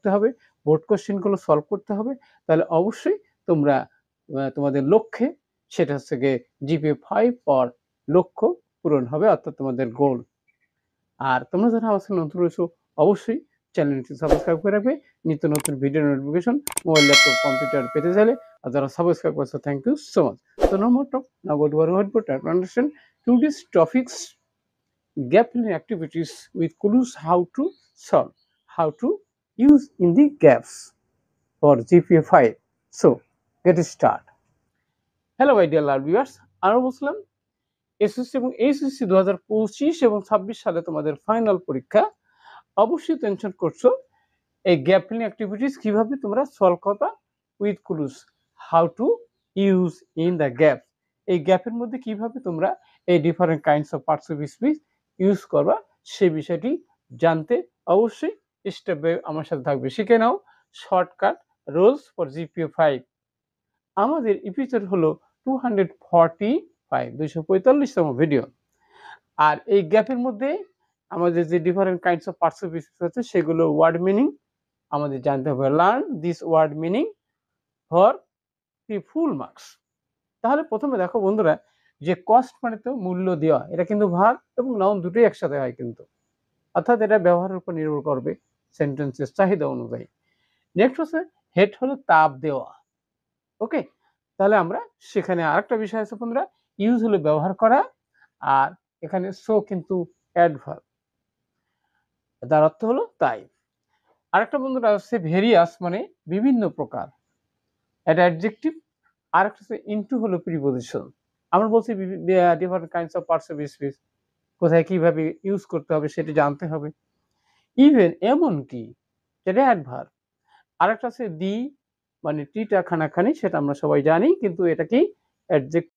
করতে হবে, বোর্ড কোশ্চেনগুলো সলভ করতে হবে, তাহলে অবশ্যই তোমরা তোমাদের লক্ষ্যে সেটা হচ্ছে গিয়ে জিপিএ 5 পাওয়ার লক্ষ্য পূরণ হবে, অর্থাৎ তোমাদের গোল। আর তোমরা যারা আমার সাথে নতুন রয়েছো অবশ্যই চ্যানেলটি সাবস্ক্রাইব করে রাখবে, নিত্য নতুন video notification mobile, laptop, computer পেতে চাইলে। আর যারা সাবস্ক্রাইব করছো, thank you so much. So no more talk. Now go to our whiteboard to understand today's topics: gap filling activities with clues how to solve, how to use in the gaps for GPA 5. So get start. Hello my dear love viewers, আমরা বলছিলাম SSC এবং HSC 2025 এবং 26 সালে তোমাদের final পরীক্ষা। অবশ্যই tension করছো এই গ্যাপ ফিলিং অ্যাক্টিভিটিস কিভাবে তোমরা সলভ করবা with clues, how to use in the gap. এই গ্যাপের মধ্যে কিভাবে তোমরা এই different kinds of parts of speech use করবা সেই বিষয়টি জানতে অবশ্যই স্টেপ বাই আমার সাথে থাকবে। শিখে নাও শর্টকাট রুলস ফর জিপিএ 5। আমাদের এপিসোড হলো 245, 245তম ভিডিও। আর এই গ্যাপের মধ্যে আমাদের যে different kinds of parts of speech আছে সেগুলো ওয়ার্ড মিনিং আমাদের জানতে হবে। Learn this word meaning for the full marks. তাহলে প্রথমে দেখো বন্ধুরা, যে কস্ট মানে তো মূল্য দেওয়া, এটা কিন্তু ভার্ব এবং নাউন দুটোই একসাথে হয় কিন্তু, অর্থাৎ এটা ব্যবহারের উপর নির্ভর করবে সেন্টেন্সের চাহিদা অনুযায়ী। নেক্সট হচ্ছে হেট হলো তাপ দেওয়া। ওকে, তাহলে আমরা সেখানে আরেকটা বিষয় আছে বন্ধুরা, ইউজ হলো ব্যবহার করা, আর এখানে সো কিন্তু অ্যাডভার্ব, তার অর্থ হলো তাই। আরেকটা বন্ধুরা হচ্ছে ভেরিয়াস মানে বিভিন্ন প্রকার, এটা অ্যাডজেক্টিভ। আরেকটা হচ্ছে ইনটু হলো প্রিপজিশন। আমরা বলছি different kinds of parts of speech কোথায় কিভাবে ইউজ করতে হবে সেটা জানতে হবে। ইভেন এমনকি, সেটা অ্যাডভার্ব। আরেকটা আছে দি মানে টিটা খানাখানি, সেটা আমরা সবাই জানি, কিন্তু এটা কি অ্যাডজেক্টিভ।